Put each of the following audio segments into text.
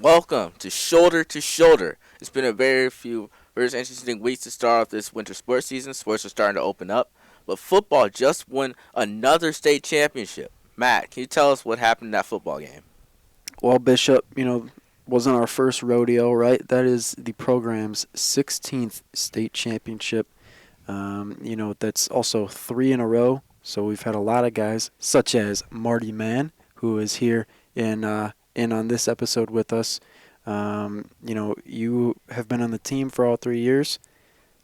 Welcome to Shoulder to Shoulder. It's been a very interesting weeks to start off this winter sports season. Sports are starting to open up, but football just won another state championship. Matt, can you tell us what happened in that football game? Well, Bishop, wasn't our first rodeo, right? That is the program's 16th state championship. That's also three in a row. So we've had a lot of guys, such as Marty Mann, who is here in on this episode with us. You have been on the team for all 3 years.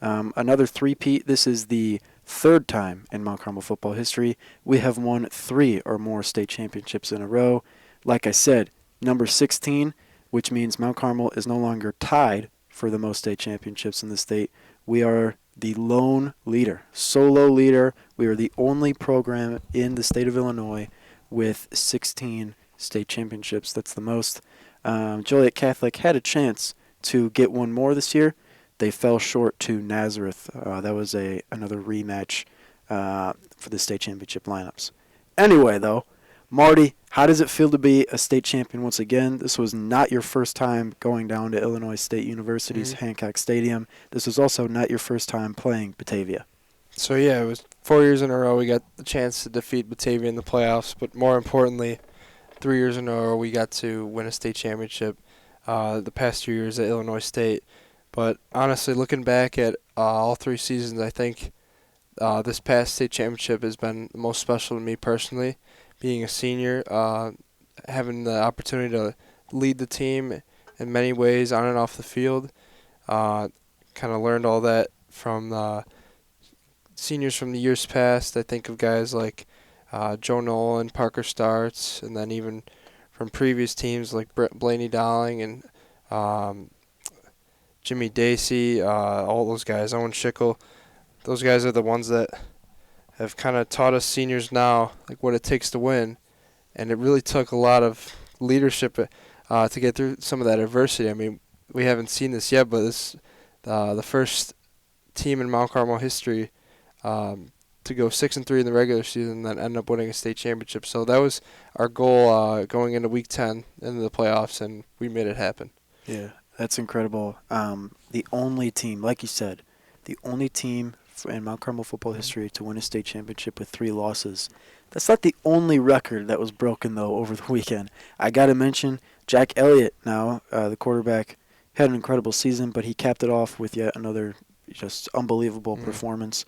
Another three-peat. This is the third time in Mount Carmel football history we have won three or more state championships in a row. Like I said, number 16, which means Mount Carmel is no longer tied for the most state championships in the state. We are the lone leader, solo leader. We are the only program in the state of Illinois with 16 state championships. That's the most. Joliet Catholic had a chance to get one more this year. They fell short to Nazareth. That was another rematch for the state championship lineups. Anyway, though, Marty, how does it feel to be a state champion once again? This was not your first time going down to Illinois State University's Hancock Stadium. This was also not your first time playing Batavia. So, yeah, it was 4 years in a row we got the chance to defeat Batavia in the playoffs, but more importantly, 3 years in a row we got to win a state championship the past 2 years at Illinois State. But honestly, looking back at all three seasons, I think this past state championship has been the most special to me personally. Being a senior, having the opportunity to lead the team in many ways on and off the field. Kind of learned all that from the seniors from the years past. I think of guys like Joe Nolan, Parker Starts, and then even from previous teams like Blaney Dowling and Jimmy Dacey, all those guys, Owen Schickel. Those guys are the ones that have kind of taught us seniors now like what it takes to win, and it really took a lot of leadership to get through some of that adversity. I mean, we haven't seen this yet, but this the first team in Mount Carmel history to go 6-3 in the regular season and then end up winning a state championship. So that was our goal going into Week 10 into the playoffs, and we made it happen. Yeah, that's incredible. The only team, like you said, the only team in Mount Carmel football history to win a state championship with 3 losses. That's not the only record that was broken, though, over the weekend. I got to mention Jack Elliott now, the quarterback, had an incredible season, but he capped it off with yet another just unbelievable performance.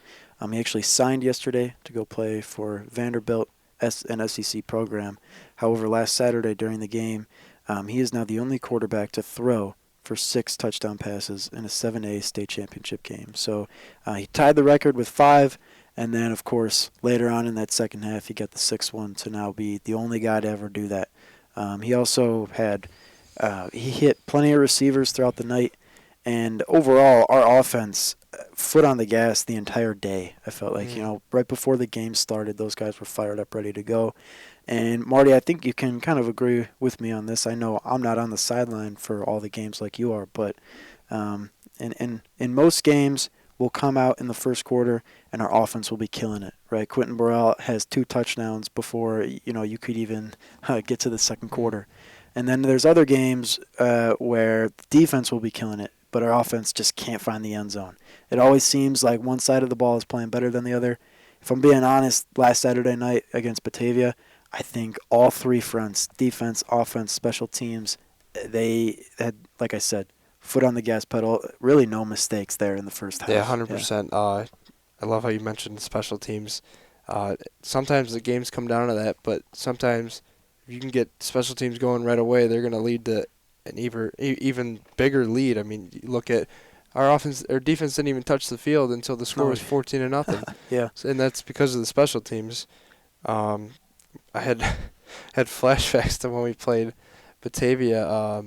He actually signed yesterday to go play for Vanderbilt, an SEC program. However, last Saturday during the game, he is now the only quarterback to throw for 6 touchdown passes in a 7A state championship game. So he tied the record with 5, and then, of course, later on in that second half, he got the 6th one to now be the only guy to ever do that. He also had he hit plenty of receivers throughout the night, and overall, our offense, foot on the gas the entire day. I felt like, right before the game started, those guys were fired up, ready to go. And Marty, I think you can kind of agree with me on this. I know I'm not on the sideline for all the games like you are, but in most games, we'll come out in the first quarter and our offense will be killing it, right? Quentin Burrell has 2 touchdowns before you could even get to the second quarter. And then there's other games where the defense will be killing it, but our offense just can't find the end zone. It always seems like one side of the ball is playing better than the other. If I'm being honest, last Saturday night against Batavia, I think all 3 fronts, defense, offense, special teams, they had, like I said, foot on the gas pedal. Really no mistakes there in the first half. Yeah, 100%. I love how you mentioned special teams. Sometimes the games come down to that, but sometimes if you can get special teams going right away, they're going to lead to an even bigger lead. I mean, you look at our defense didn't even touch the field until the score was 14-0. Yeah. And that's because of the special teams. I had flashbacks to when we played Batavia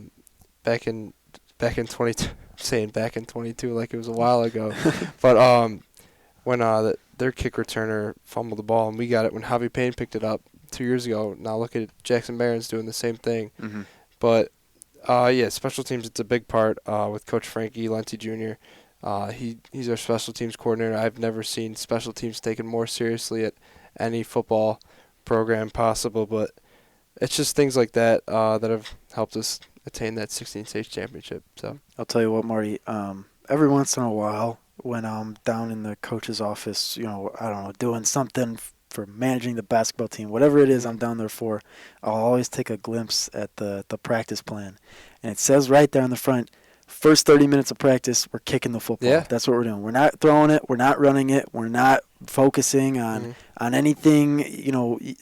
back in 22. I'm saying back in 22 like it was a while ago, but when their kick returner fumbled the ball and we got it when Javi Payne picked it up 2 years ago. Now look at Jackson Barron's doing the same thing. Mm-hmm. But special teams, it's a big part with Coach Frankie Lenti Jr. He's our special teams coordinator. I've never seen special teams taken more seriously at any football program possible, but it's just things like that that have helped us attain that 16 state championship. So I'll tell you what, Marty. Every once in a while, when I'm down in the coach's office, I don't know, doing something for managing the basketball team, whatever it is I'm down there for, I'll always take a glimpse at the practice plan, and it says right there on the front, first 30 minutes of practice, we're kicking the football. Yeah. That's what we're doing. We're not throwing it. We're not running it. We're not focusing on anything,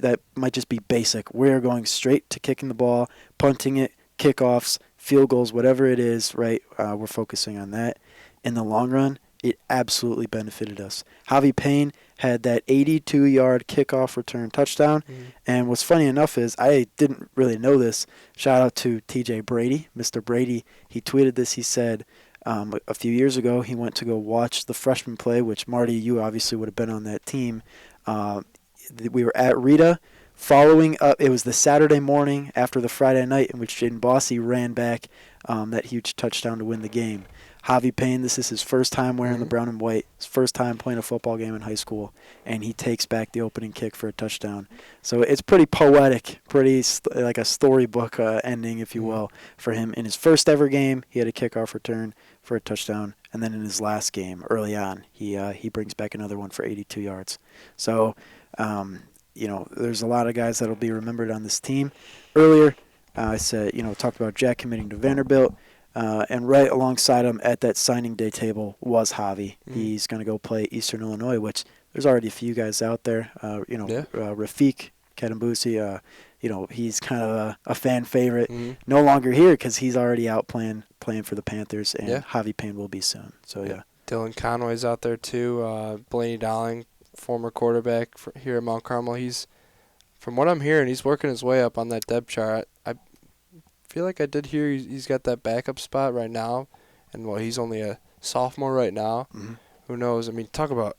that might just be basic. We're going straight to kicking the ball, punting it, kickoffs, field goals, whatever it is, right? We're focusing on that. In the long run, it absolutely benefited us. Javi Payne had that 82-yard kickoff return touchdown. And what's funny enough is I didn't really know this. Shout out to TJ Brady, Mr. Brady. He tweeted this. He said a few years ago he went to go watch the freshman play, which, Marty, you obviously would have been on that team. We were at Rita. Following up, it was the Saturday morning after the Friday night in which Jaden Bossy ran back that huge touchdown to win the game. Javi Payne, this is his first time wearing the brown and white, his first time playing a football game in high school, and he takes back the opening kick for a touchdown. So it's pretty poetic, pretty like a storybook ending, if you will, for him. In his first ever game, he had a kickoff return for a touchdown, and then in his last game, early on, he brings back another one for 82 yards. So, there's a lot of guys that will be remembered on this team. Earlier, I said, talked about Jack committing to Vanderbilt. And right alongside him at that signing day table was Javi. He's going to go play Eastern Illinois, which there's already a few guys out there. Rafiq Kadambusi, he's kind of a fan favorite. No longer here because he's already out playing for the Panthers, and Javi Payne will be soon. So, yeah. Dylan Conway's out there, too. Blaney Dowling, former quarterback here at Mount Carmel. From what I'm hearing, he's working his way up on that depth chart. I feel like I did hear he's got that backup spot right now, and he's only a sophomore right now. Who knows? I mean, talk about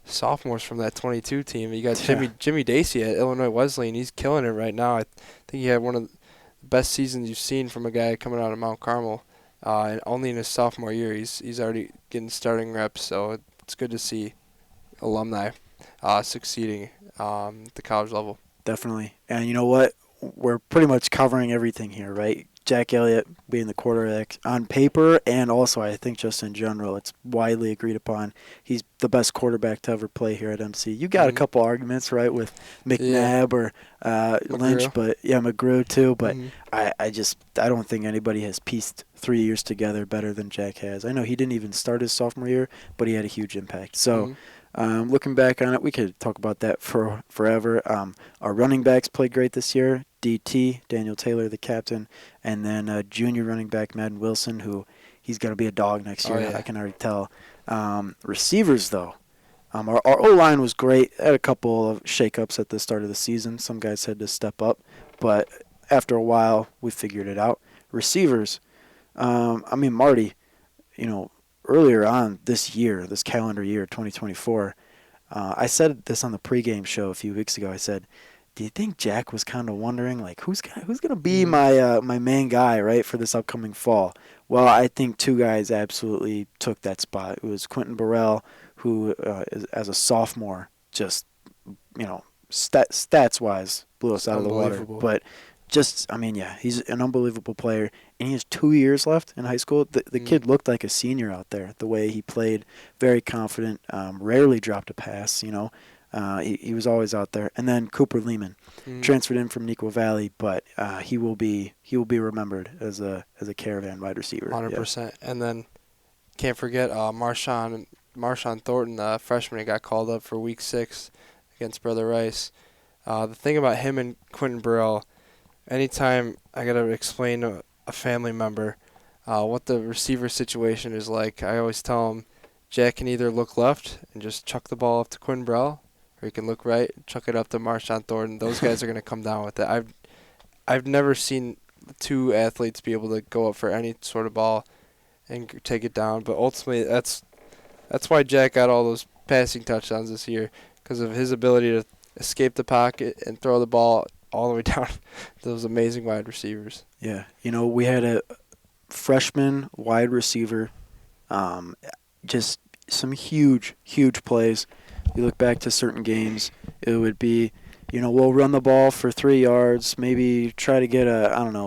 sophomores from that 22 team. You got Jimmy Dacey at Illinois Wesleyan. He's killing it right now. I think he had one of the best seasons you've seen from a guy coming out of Mount Carmel, and only in his sophomore year he's already getting starting reps. So it's good to see alumni succeeding at the college level. Definitely, and you know what? We're pretty much covering everything here, right? Jack Elliott being the quarterback on paper, and also I think just in general, it's widely agreed upon he's the best quarterback to ever play here at MC. You got a couple arguments, right, with McNabb or Lynch, but McGrew too. But I don't think anybody has pieced 3 years together better than Jack has. I know he didn't even start his sophomore year, but he had a huge impact. So. Looking back on it, we could talk about that for forever. Our running backs played great this year. DT, Daniel Taylor, the captain, and then junior running back Madden Wilson, who he's going to be a dog next year. I can already tell. Receivers, though. Our O-line was great. Had a couple of shakeups at the start of the season. Some guys had to step up, but after a while, we figured it out. Receivers, Marty, earlier on this calendar year, 2024, I said this on the pregame show a few weeks ago. I said, do you think Jack was kind of wondering, like, who's gonna be my main guy, right, for this upcoming fall? Well, I think two guys absolutely took that spot. It was Quentin Burrell, who, as a sophomore, just, stats-wise, blew us out of the water. But he's an unbelievable player, and he has 2 years left in high school. The kid looked like a senior out there, the way he played, very confident, rarely dropped a pass, He was always out there. And then Cooper Lehman, transferred in from Neuqua Valley, but he will be remembered as a Caravan wide receiver. 100%. Yeah. And then can't forget Marshawn Thornton, the freshman, who got called up for Week 6 against Brother Rice. The thing about him and Quentin Burrell, anytime I got to explain to a family member what the receiver situation is like, I always tell them Jack can either look left and just chuck the ball up to Quentin Burrell, or he can look right and chuck it up to Marshawn Thornton. Those guys are going to come down with it. I've never seen two athletes be able to go up for any sort of ball and take it down, but ultimately that's why Jack got all those passing touchdowns this year, because of his ability to escape the pocket and throw the ball all the way down to those amazing wide receivers. Yeah, we had a freshman wide receiver, just some huge plays. You look back to certain games, it would be, we'll run the ball for 3 yards, maybe try to get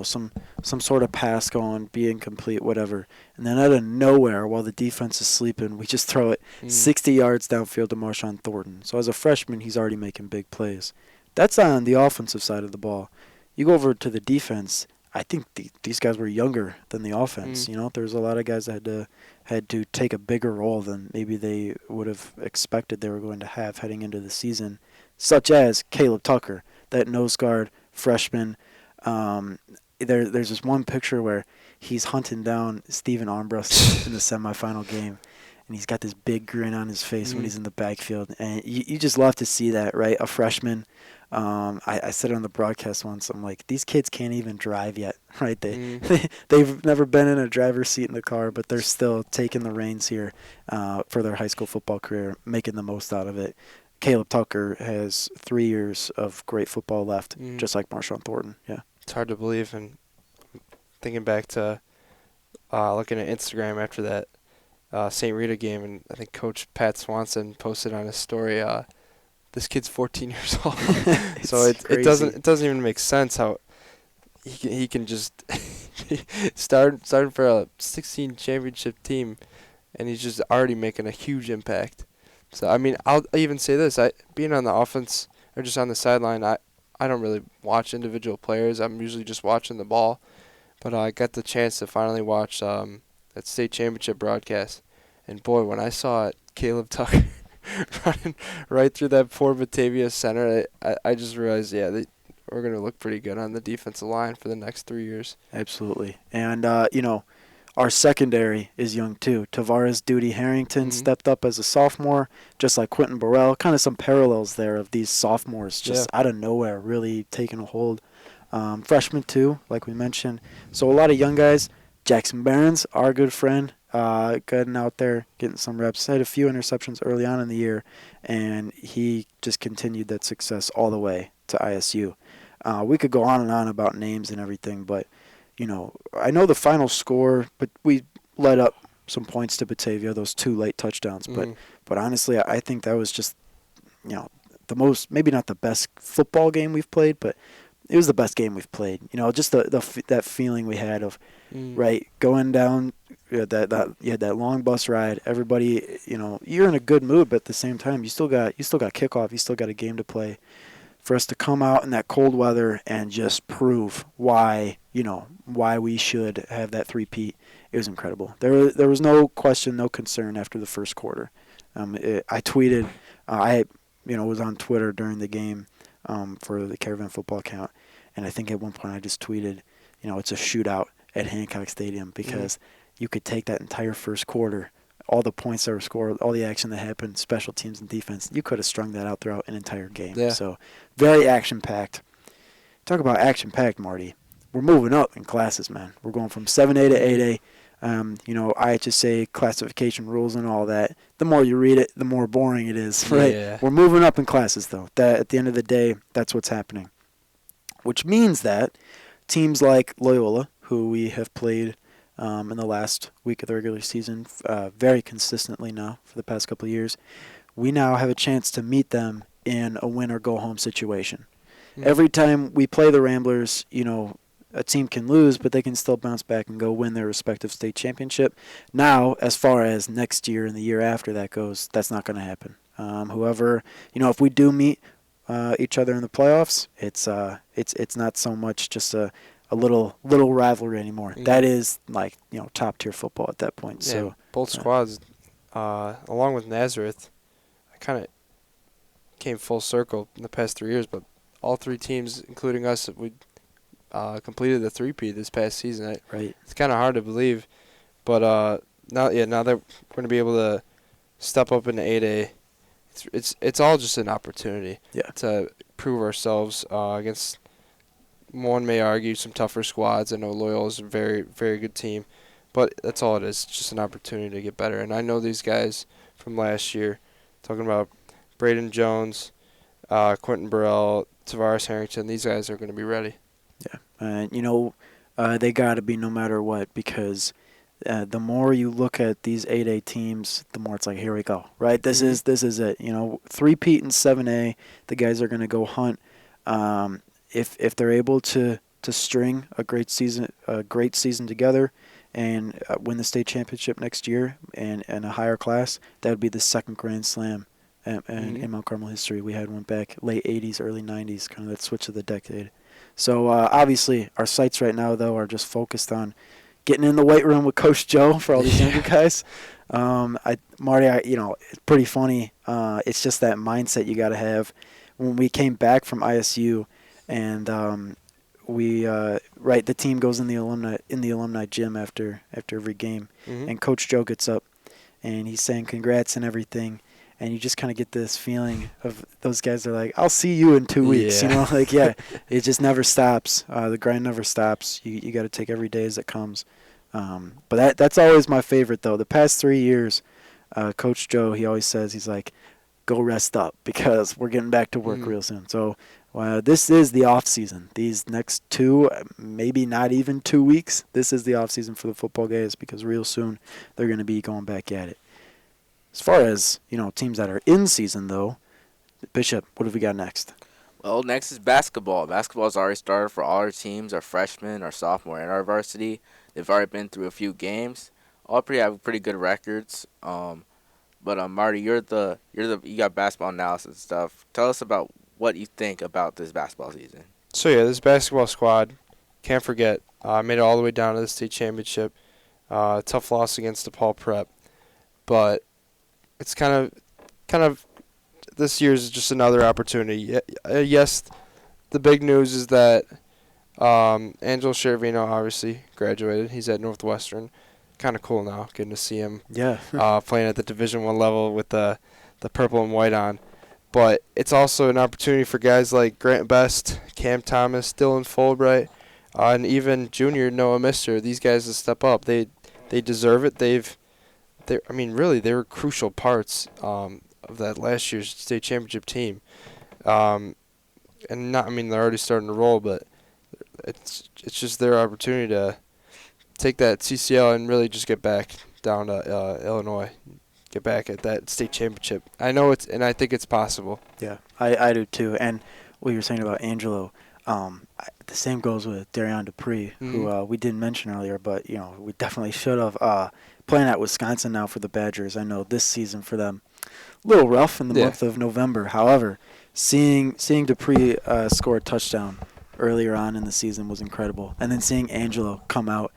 some some sort of pass going, be incomplete, whatever. And then out of nowhere, while the defense is sleeping, we just throw it 60 yards downfield to Marshawn Thornton. So as a freshman, he's already making big plays. That's on the offensive side of the ball. You go over to the defense, I think these guys were younger than the offense. You know, there's a lot of guys that had to take a bigger role than maybe they would have expected they were going to have heading into the season, such as Caleb Tucker, that nose guard freshman. There's this one picture where he's hunting down Steven Armbrust in the semifinal game, and he's got this big grin on his face when he's in the backfield, and you just love to see that, right? A freshman. I said it on the broadcast once. I'm like, these kids can't even drive yet, right? They've never been in a driver's seat in the car, but they're still taking the reins here for their high school football career, making the most out of it. Caleb Tucker has 3 years of great football left, just like Marshawn Thornton. Yeah, it's hard to believe. And thinking back to looking at Instagram after that St. Rita game, and I think Coach Pat Swanson posted on his story, this kid's 14 years old. So it doesn't even make sense how he can just starting for a 16 championship team, and he's just already making a huge impact. So I mean, I'll even say this: being on the offense or just on the sideline, I don't really watch individual players. I'm usually just watching the ball. But I got the chance to finally watch that state championship broadcast, and boy, when I saw Caleb Tucker running right through that poor Batavia center, I just realized, we're going to look pretty good on the defensive line for the next 3 years. Absolutely. And, our secondary is young too. Tavares Duty Harrington stepped up as a sophomore, just like Quentin Burrell. Kind of some parallels there of these sophomores just out of nowhere really taking a hold. Freshman too, like we mentioned. So a lot of young guys. Jackson Barons, our good friend, getting out there, getting some reps. Had a few interceptions early on in the year, and he just continued that success all the way to ISU. We could go on and on about names and everything, but, I know the final score, but we led up some points to Batavia, those 2 late touchdowns. But honestly, I think that was just, the most, maybe not the best football game we've played, but it was the best game we've played. Just that feeling we had of, right, going down, you had that long bus ride. Everybody, you're in a good mood, but at the same time, you still got kickoff. You still got a game to play. For us to come out in that cold weather and just prove why we should have that three-peat, it was incredible. There was no question, no concern after the first quarter. I tweeted, I was on Twitter during the game for the Caravan football account, and I think at one point I just tweeted, it's a shootout at Hancock Stadium because you could take that entire first quarter, all the points that were scored, all the action that happened, special teams and defense, you could have strung that out throughout an entire game. Yeah. So very action-packed. Talk about action-packed, Marty. We're moving up in classes, man. We're going from 7A to 8A. IHSA classification rules and all that. The more you read it, the more boring it is, right? Yeah. We're moving up in classes, though. That at the end of the day, that's what's happening. Which means that teams like Loyola, who we have played in the last week of the regular season very consistently now for the past couple of years, we now have a chance to meet them in a win-or-go-home situation. Every time we play the Ramblers, a team can lose, but they can still bounce back and go win their respective state championship. Now, as far as next year and the year after that goes, that's not going to happen. Whoever, if we do meet each other in the playoffs, it's not so much just a little rivalry anymore. That is like top tier football at that point. Yeah, so both squads, along with Nazareth, I kind of came full circle in the past 3 years, but all 3 teams, including us, we completed the three-peat this past season. Right. It's kind of hard to believe, but now that we're going to be able to step up into 8A, it's all just an opportunity to prove ourselves against, one may argue, some tougher squads. I know Loyola's a very, very good team, but that's all it is. It's just an opportunity to get better. And I know these guys from last year, talking about Braden Jones, Quentin Burrell, Tavares Harrington, these guys are going to be ready. Yeah, they got to be no matter what, because the more you look at these 8A teams, the more it's like, here we go, right? This is it. Three-peat in 7A, the guys are going to go hunt. If they're able to to string a great season together and win the state championship next year and a higher class, that would be the second Grand Slam in Mount Carmel history. We had one back late 80s, early 90s, kind of that switch of the decade. So obviously our sights right now, though, are just focused on getting in the weight room with Coach Joe for all these younger guys. Marty, it's pretty funny. It's just that mindset you got to have. When we came back from ISU, and the team goes in the alumni gym after every game, and Coach Joe gets up, and he's saying congrats and everything, and you just kind of get this feeling of those guys are like, I'll see you in 2 weeks, it just never stops. The grind never stops. You got to take every day as it comes. But that's always my favorite, though. The past 3 years, Coach Joe, he always says, he's like, go rest up because we're getting back to work real soon. So this is the off season. These next 2, maybe not even 2 weeks, this is the off season for the football guys because real soon they're going to be going back at it. As far as teams that are in season, though, Bishop, what have we got next? Well, next is basketball. Basketball's already started for all our teams, our freshmen, our sophomore, and our varsity. They've already been through a few games. All have pretty good records. But Marty, you got basketball analysis and stuff. Tell us about what you think about this basketball season. So yeah, this basketball squad, can't forget, made it all the way down to the state championship. Tough loss against DePaul Prep, but it's kind of this year's just another opportunity. Yes, the big news is that Angelo Shervino obviously graduated. He's at Northwestern. Kind of cool now, getting to see him playing at the Division I level with the purple and white on. But it's also an opportunity for guys like Grant Best, Cam Thomas, Dylan Fulbright, and even junior Noah Mister. These guys to step up. They deserve it. They were crucial parts of that last year's state championship team. They're already starting to roll, but it's just their opportunity to take that CCL and really just get back down to Illinois, get back at that state championship. I think it's possible. Yeah, I do too. And what you were saying about Angelo, the same goes with Darion Dupree, who we didn't mention earlier, but we definitely should have. Playing at Wisconsin now for the Badgers, I know this season for them a little rough in the month of November. However, seeing Dupree score a touchdown earlier on in the season was incredible, and then seeing Angelo come out,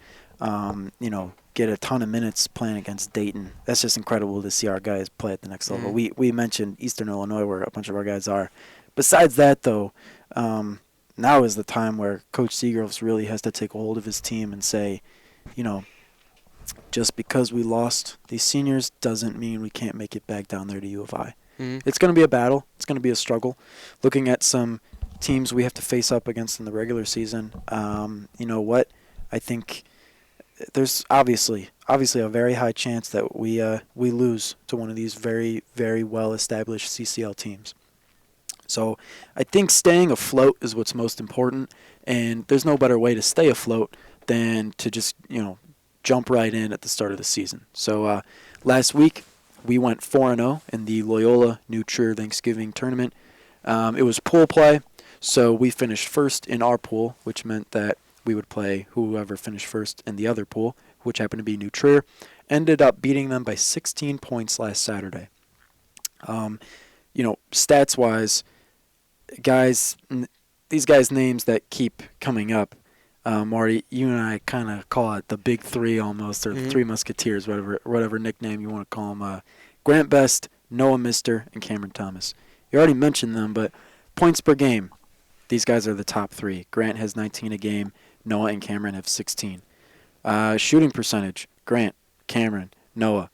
get a ton of minutes playing against Dayton. That's just incredible to see our guys play at the next level. We mentioned Eastern Illinois, where a bunch of our guys are. Besides that, though, now is the time where Coach Seagroves really has to take a hold of his team and say, just because we lost these seniors doesn't mean we can't make it back down there to U of I. It's going to be a battle. It's going to be a struggle. Looking at some teams we have to face up against in the regular season, you know what? I think there's obviously a very high chance that we lose to one of these very, very well-established CCL teams. So I think staying afloat is what's most important, and there's no better way to stay afloat than to just, jump right in at the start of the season. So last week we went 4-0 in the Loyola New Trier Thanksgiving tournament. It was pool play, so we finished first in our pool, which meant that we would play whoever finished first in the other pool, which happened to be New Trier. Ended up beating them by 16 points last Saturday. Stats-wise, these guys' names that keep coming up, Marty, you and I kind of call it the Big Three almost, or the Three Musketeers, whatever nickname you want to call them. Grant Best, Noah Mister, and Cameron Thomas. You already mentioned them, but points per game, these guys are the top three. Grant has 19 a game. Noah and Cameron have 16. Shooting percentage, Grant, Cameron, Noah.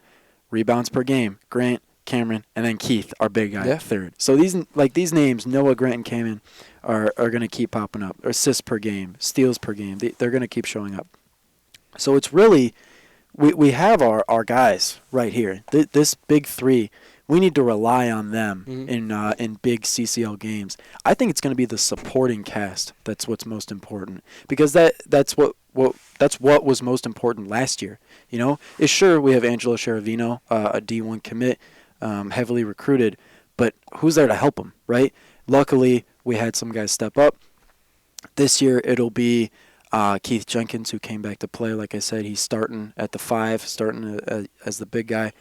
Rebounds per game, Grant, Cameron, and then Keith, our big guy, third. So these names, Noah, Grant, and Cameron, are going to keep popping up. Assists per game, steals per game. They're going to keep showing up. So it's really, we have our guys right here. This Big Three, we need to rely on them in big CCL games. I think it's going to be the supporting cast that's what's most important, because that's what was most important last year. It's sure we have Angelo Shervino, a D1 commit, heavily recruited, but who's there to help him, right? Luckily, we had some guys step up. This year it'll be Keith Jenkins, who came back to play. Like I said, he's starting at the 5, starting as the big guy.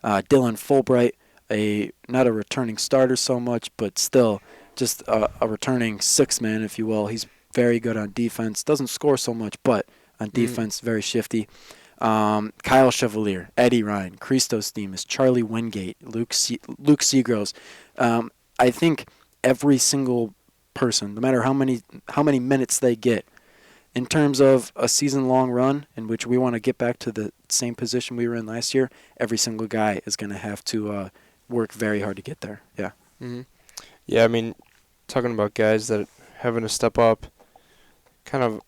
Dylan Fulbright, not a returning starter so much, but still just a returning 6-man, if you will. He's very good on defense. Doesn't score so much, but on defense, very shifty. Kyle Chevalier, Eddie Ryan, Christos Demas, Charlie Wingate, Luke Seagroves. I think every single person, no matter how many minutes they get, in terms of a season-long run in which we want to get back to the same position we were in last year, every single guy is going to have to work very hard to get there. Yeah. Mm-hmm. Yeah, I mean, talking about guys that having to step up, kind of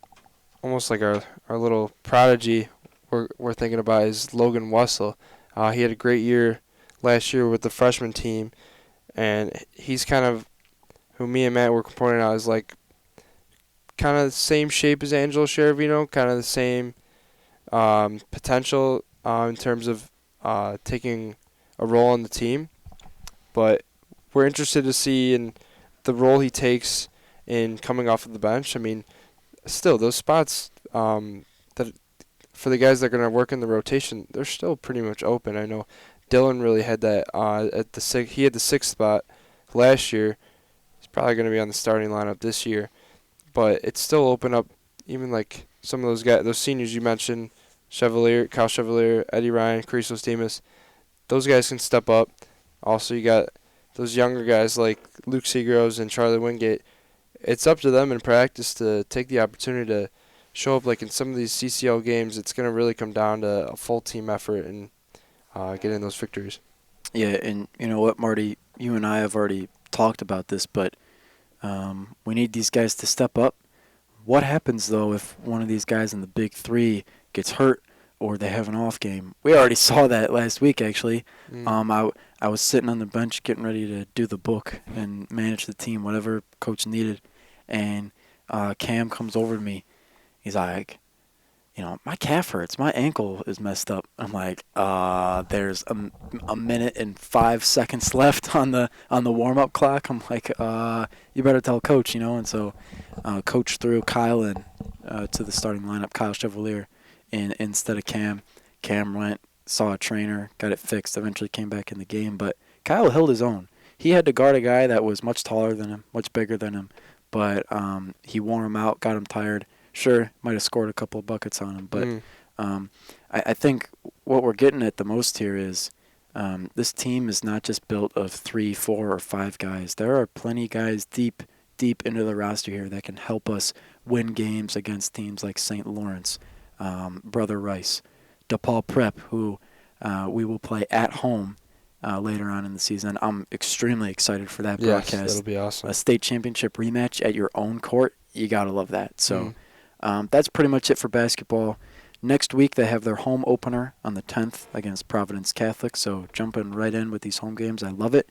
almost like our little prodigy we're thinking about is Logan Wessel. He had a great year last year with the freshman team, and he's kind of who me and Matt were pointing out is like kind of the same shape as Angelo Cheravino, kind of the same potential in terms of taking a role on the team. But we're interested to see in the role he takes in coming off of the bench. I mean, still, those spots that for the guys that are going to work in the rotation, they're still pretty much open. I know Dylan really had that at the he had the 6th spot last year. He's probably going to be on the starting lineup this year. But it's still open up, even like some of those guys, those seniors you mentioned, Kyle Chevalier, Eddie Ryan, Christos Demas. Those guys can step up. Also, you got those younger guys like Luke Seagroves and Charlie Wingate. It's up to them in practice to take the opportunity to show up. Like in some of these CCL games, it's going to really come down to a full team effort and getting those victories. Yeah, and you know what, Marty? You and I have already talked about this, but we need these guys to step up. What happens, though, if one of these guys in the big 3 gets hurt or they have an off game? We already saw that last week, actually. I was sitting on the bench getting ready to do the book and manage the team, whatever coach needed, and Cam comes over to me. He's like, my calf hurts. My ankle is messed up. I'm like, there's a minute and 5 seconds left on the warm-up clock. I'm like, you better tell coach, And so coach threw Kyle in to the starting lineup, Kyle Chevalier, instead of Cam. Cam went, saw a trainer, got it fixed, eventually came back in the game. But Kyle held his own. He had to guard a guy that was much taller than him, much bigger than him. But he wore him out, got him tired. Sure, might have scored a couple of buckets on him, but I think what we're getting at the most here is this team is not just built of 3, 4, or 5 guys. There are plenty of guys deep into the roster here that can help us win games against teams like St. Lawrence, Brother Rice, DePaul Prep, who we will play at home later on in the season. I'm extremely excited for that broadcast. Yes, that'll be awesome. A state championship rematch at your own court, you got to love that. So. That's pretty much it for basketball. Next week, they have their home opener on the 10th against Providence Catholic, so jumping right in with these home games. I love it.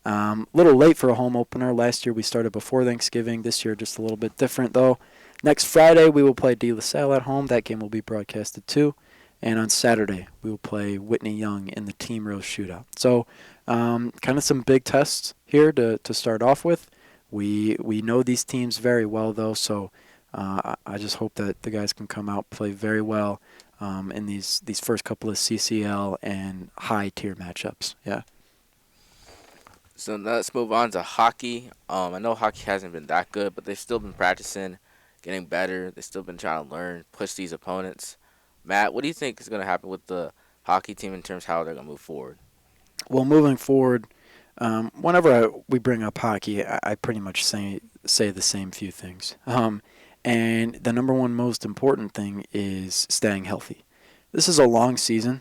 Little late for a home opener. Last year, we started before Thanksgiving. This year, just a little bit different, though. Next Friday, we will play De La Salle at home. That game will be broadcasted, too. And on Saturday, we will play Whitney Young in the Team Rose Shootout. So kind of some big tests here to start off with. We know these teams very well, though, so I just hope that the guys can come out, play very well in these first couple of CCL and high-tier matchups. Yeah. So now let's move on to hockey. I know hockey hasn't been that good, but they've still been practicing, getting better. They've still been trying to learn, push these opponents. Matt, what do you think is going to happen with the hockey team in terms of how they're going to move forward? Well, moving forward, whenever we bring up hockey, I pretty much say the same few things. And the number one most important thing is staying healthy. This is a long season.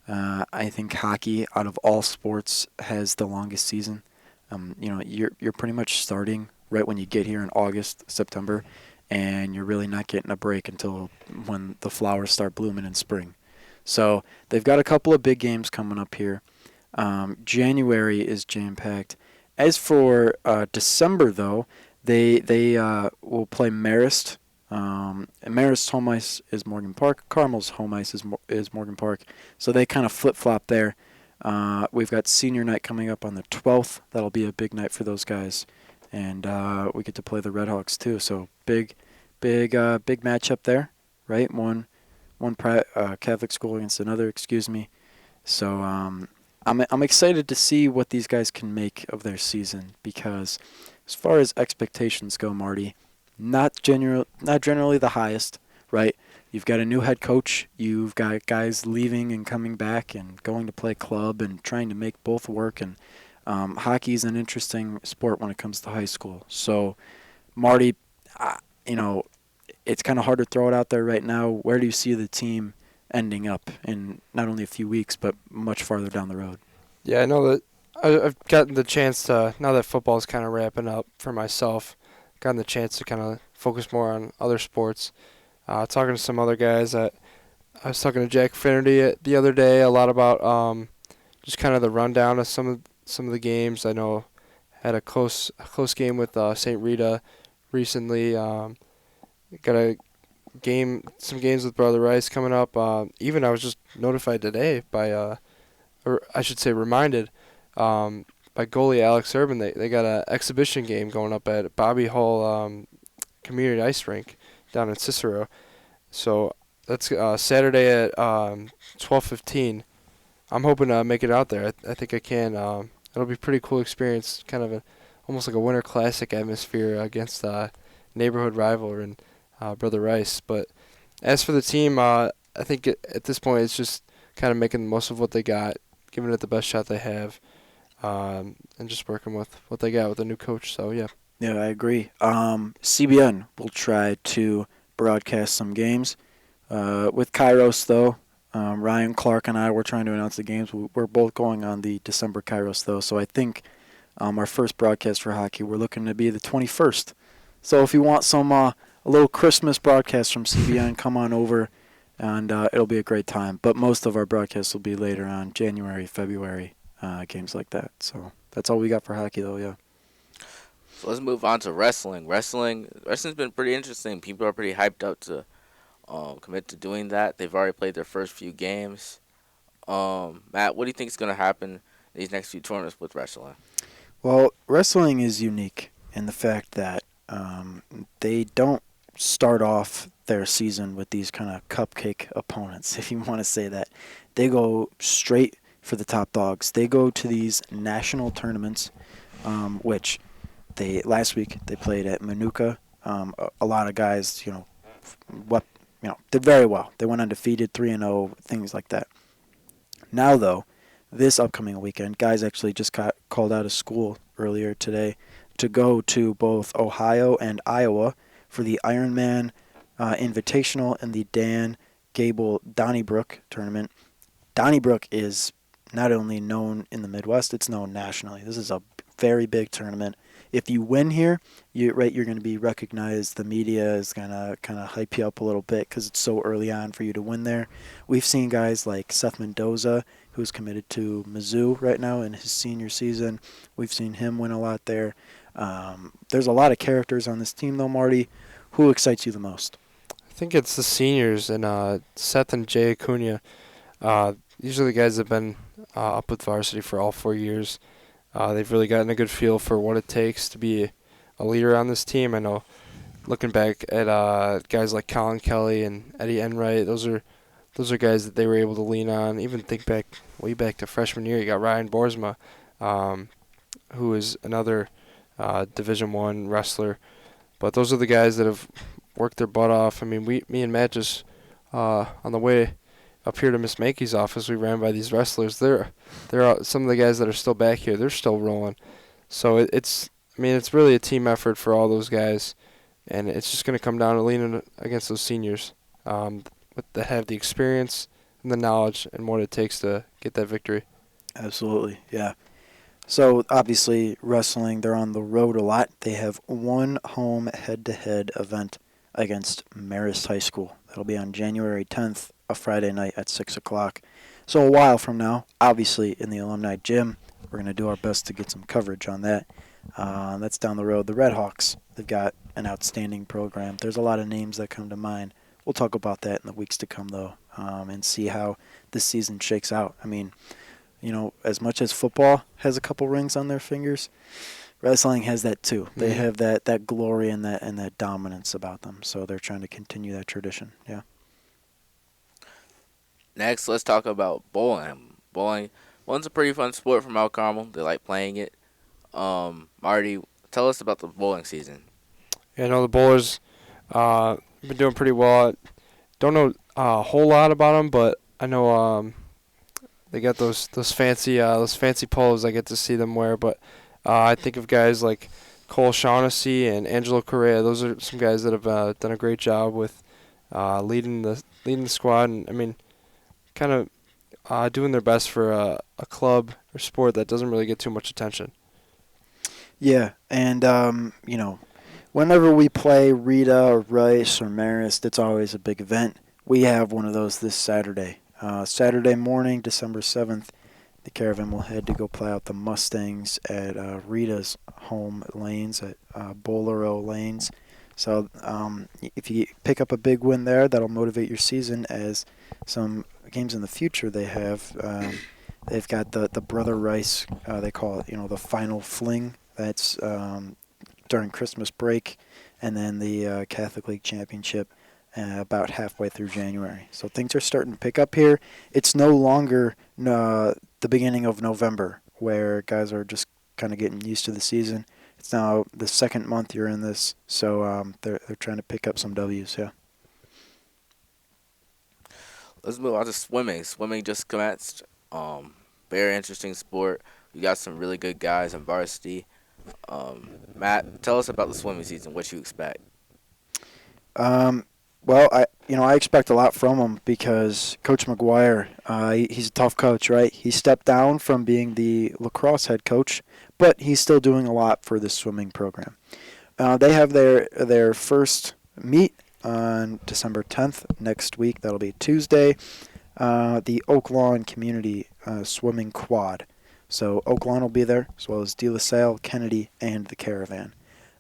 I think hockey, out of all sports, has the longest season. You're pretty much starting right when you get here in August, September, and you're really not getting a break until when the flowers start blooming in spring. So they've got a couple of big games coming up here. January is jam-packed. As for December, though, they will play Marist. Marist's home ice is Morgan Park. Carmel's home ice is Morgan Park. So they kind of flip-flop there. We've got senior night coming up on the 12th. That'll be a big night for those guys. and we get to play the Redhawks too. So big matchup there, right? One Catholic school against another. Excuse me. So I'm excited to see what these guys can make of their season because, as far as expectations go, Marty, not generally the highest, right? You've got a new head coach. You've got guys leaving and coming back and going to play club and trying to make both work. And hockey is an interesting sport when it comes to high school. So, Marty, you know, it's kind of hard to throw it out there right now. Where do you see the team ending up in not only a few weeks but much farther down the road? Yeah, I know that I've gotten the chance to, now that football's kind of wrapping up for myself, gotten the chance to kind of focus more on other sports. Talking to some other guys. I was talking to Jack Finnerty the other day a lot about just kind of the rundown of some of the games. I know had a close game with St. Rita recently. Got some games with Brother Rice coming up. Even I was just notified today by or I should say reminded by goalie Alex Urban. They got an exhibition game going up at Bobby Hall Community Ice Rink down in Cicero. So that's Saturday at 12:15. I'm hoping to make it out there. I think I can. It'll be a pretty cool experience, kind of almost like a Winter Classic atmosphere against neighborhood rival and Brother Rice. But as for the team, I think at this point it's just kind of making the most of what they got, giving it the best shot they have, and just working with what they got with the new coach. So, yeah. Yeah, I agree. CBN will try to broadcast some games. With Kairos, though, Ryan Clark and I were trying to announce the games. We're both going on the December Kairos, though, so I think our first broadcast for hockey, we're looking to be the 21st. So if you want some a little Christmas broadcast from CBN, come on over, and it'll be a great time. But most of our broadcasts will be later on, January, February, games like that. So that's all we got for hockey, though, yeah. So let's move on to wrestling. Wrestling's been pretty interesting. People are pretty hyped up to commit to doing that. They've already played their first few games. Matt, what do you think is going to happen in these next few tournaments with wrestling? Well, wrestling is unique in the fact that they don't start off their season with these kind of cupcake opponents, if you want to say that. They go straight for the top dogs. They go to these national tournaments, which last week they played at Manuka. A lot of guys, did very well. They went undefeated, 3-0, things like that. Now, though, this upcoming weekend, guys actually just got called out of school earlier today to go to both Ohio and Iowa for the Ironman Invitational and the Dan Gable Donnybrook tournament. Donnybrook is not only known in the Midwest, it's known nationally. This is a very big tournament. If you win here, you're going to be recognized. The media is going to kind of hype you up a little bit because it's so early on for you to win there. We've seen guys like Seth Mendoza, who's committed to Mizzou right now in his senior season. We've seen him win a lot there. There's a lot of characters on this team, though, Marty. Who excites you the most? I think it's the seniors and Seth and Jay Acuna. These are the guys that have been up with varsity for all 4 years. They've really gotten a good feel for what it takes to be a leader on this team. I know, looking back at guys like Colin Kelly and Eddie Enright, those are guys that they were able to lean on. Even think way back to freshman year, you got Ryan Boersma, who is another Division I wrestler. But those are the guys that have worked their butt off. I mean, me and Matt just on the way up here to Miss Mackey's office, we ran by these wrestlers. They're some of the guys that are still back here. They're still rolling. So it's really a team effort for all those guys, and it's just going to come down to leaning against those seniors that have the experience and the knowledge and what it takes to get that victory. Absolutely, yeah. So obviously, wrestling, they're on the road a lot. They have one home head-to-head event against Marist High School. That'll be on January 10th, a Friday night at 6 o'clock. So a while from now, obviously in the alumni gym, we're going to do our best to get some coverage on that. That's down the road. The Redhawks, they've got an outstanding program. There's a lot of names that come to mind. We'll talk about that in the weeks to come, though, and see how this season shakes out. I mean, as much as football has a couple rings on their fingers, wrestling has that too. They Mhm. have that glory and that dominance about them. So they're trying to continue that tradition. Yeah. Next, let's talk about bowling. Bowling's a pretty fun sport for Mount Carmel. They like playing it. Marty, tell us about the bowling season. Yeah, I know the bowlers been doing pretty well. Don't know a whole lot about them, but I know they got those fancy polos. I get to see them wear, but I think of guys like Cole Shaughnessy and Angelo Correa. Those are some guys that have done a great job with leading the squad, and I mean, kind of doing their best for a club or sport that doesn't really get too much attention. Yeah, and whenever we play Rita or Rice or Marist, it's always a big event. We have one of those this Saturday. Saturday morning, December 7th, the Caravan will head to go play out the Mustangs at Rita's home lanes at Bolero Lanes. So if you pick up a big win there, that'll motivate your season as some games in the future they have. They've got the Brother Rice, they call it, the Final Fling. That's during Christmas break, and then the Catholic League Championship about halfway through January. So things are starting to pick up here. It's no longer the beginning of November where guys are just kind of getting used to the season. It's now the second month you're in this, so they're trying to pick up some W's. Yeah. Let's move on to swimming. Swimming just commenced. Very interesting sport. We got some really good guys in varsity. Matt, tell us about the swimming season. What you expect? Well, I expect a lot from him because Coach McGuire, he's a tough coach, right? He stepped down from being the lacrosse head coach, but he's still doing a lot for this swimming program. They have their first meet on December 10th next week. That'll be Tuesday. The Oak Lawn Community Swimming Quad. So Oak Lawn will be there, as well as De La Salle, Kennedy, and the Caravan.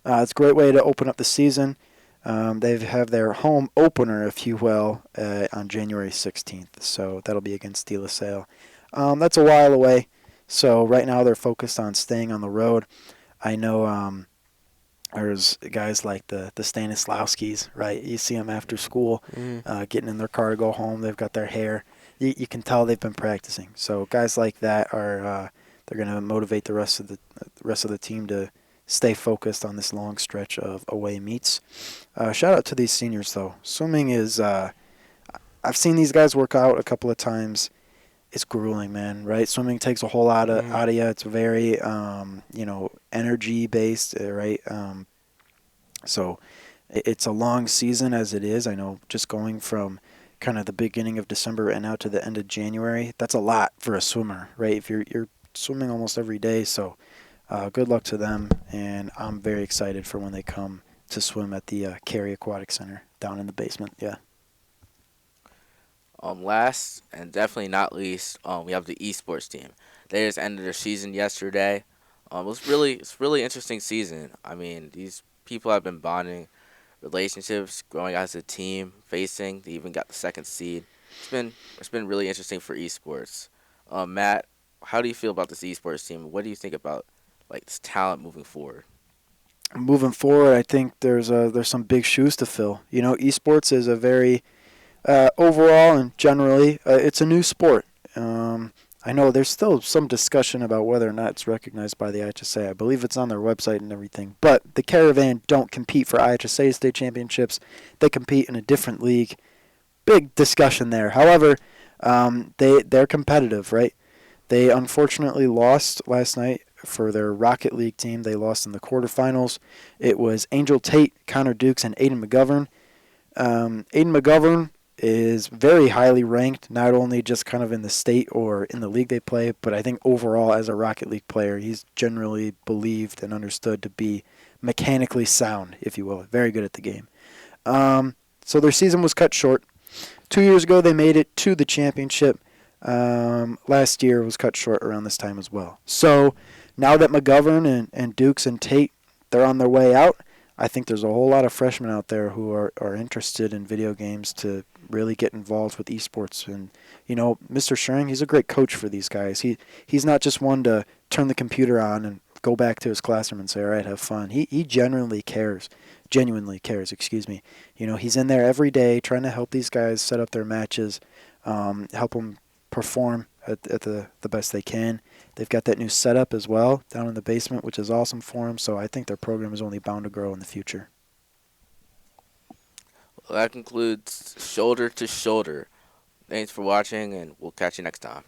It's a great way to open up the season. They have their home opener, if you will, on January 16th. So that'll be against De La Salle. That's a while away. So right now they're focused on staying on the road. I know there's guys like the Stanislawskis, right? You see them after school getting in their car to go home. They've got their hair. You can tell they've been practicing. So guys like that are they're going to motivate the rest of the team to stay focused on this long stretch of away meets. Shout out to these seniors, though. Swimming is I've seen these guys work out a couple of times. It's grueling, man, right? Swimming takes a whole lot out of you. It's very, energy based, right? So it's a long season as it is. I know just going from kind of the beginning of December and out to the end of January, that's a lot for a swimmer, right? If you're swimming almost every day, so good luck to them, and I'm very excited for when they come to swim at the Cary Aquatic Center down in the basement. Yeah. Last and definitely not least, we have the esports team. They just ended their season yesterday. It's really interesting season. I mean, these people have been bonding relationships, growing as a team, facing. They even got the second seed. It's been really interesting for esports. Matt, how do you feel about this esports team? What do you think about this talent moving forward? Moving forward, I think there's some big shoes to fill. Esports is a very overall and generally, it's a new sport. I know there's still some discussion about whether or not it's recognized by the IHSA. I believe it's on their website and everything. But the Caravan don't compete for IHSA state championships. They compete in a different league. Big discussion there. However, they're competitive, right? They unfortunately lost last night for their Rocket League team. They lost in the quarterfinals. It was Angel Tate, Connor Dukes, and Aiden McGovern. Aiden McGovern is very highly ranked, not only just kind of in the state or in the league they play, but I think overall as a Rocket League player, he's generally believed and understood to be mechanically sound, if you will, very good at the game. So their season was cut short. 2 years ago, they made it to the championship. Last year was cut short around this time as well. So now that McGovern and Dukes and Tate, they're on their way out, I think there's a whole lot of freshmen out there who are interested in video games to really get involved with esports. And, Mr. Schering, he's a great coach for these guys. He's not just one to turn the computer on and go back to his classroom and say, all right, have fun. He genuinely cares. Genuinely cares, excuse me. He's in there every day trying to help these guys set up their matches, help them perform at the best they can. They've got that new setup as well down in the basement, which is awesome for them. So I think their program is only bound to grow in the future. Well, that concludes Shoulder to Shoulder. Thanks for watching, and we'll catch you next time.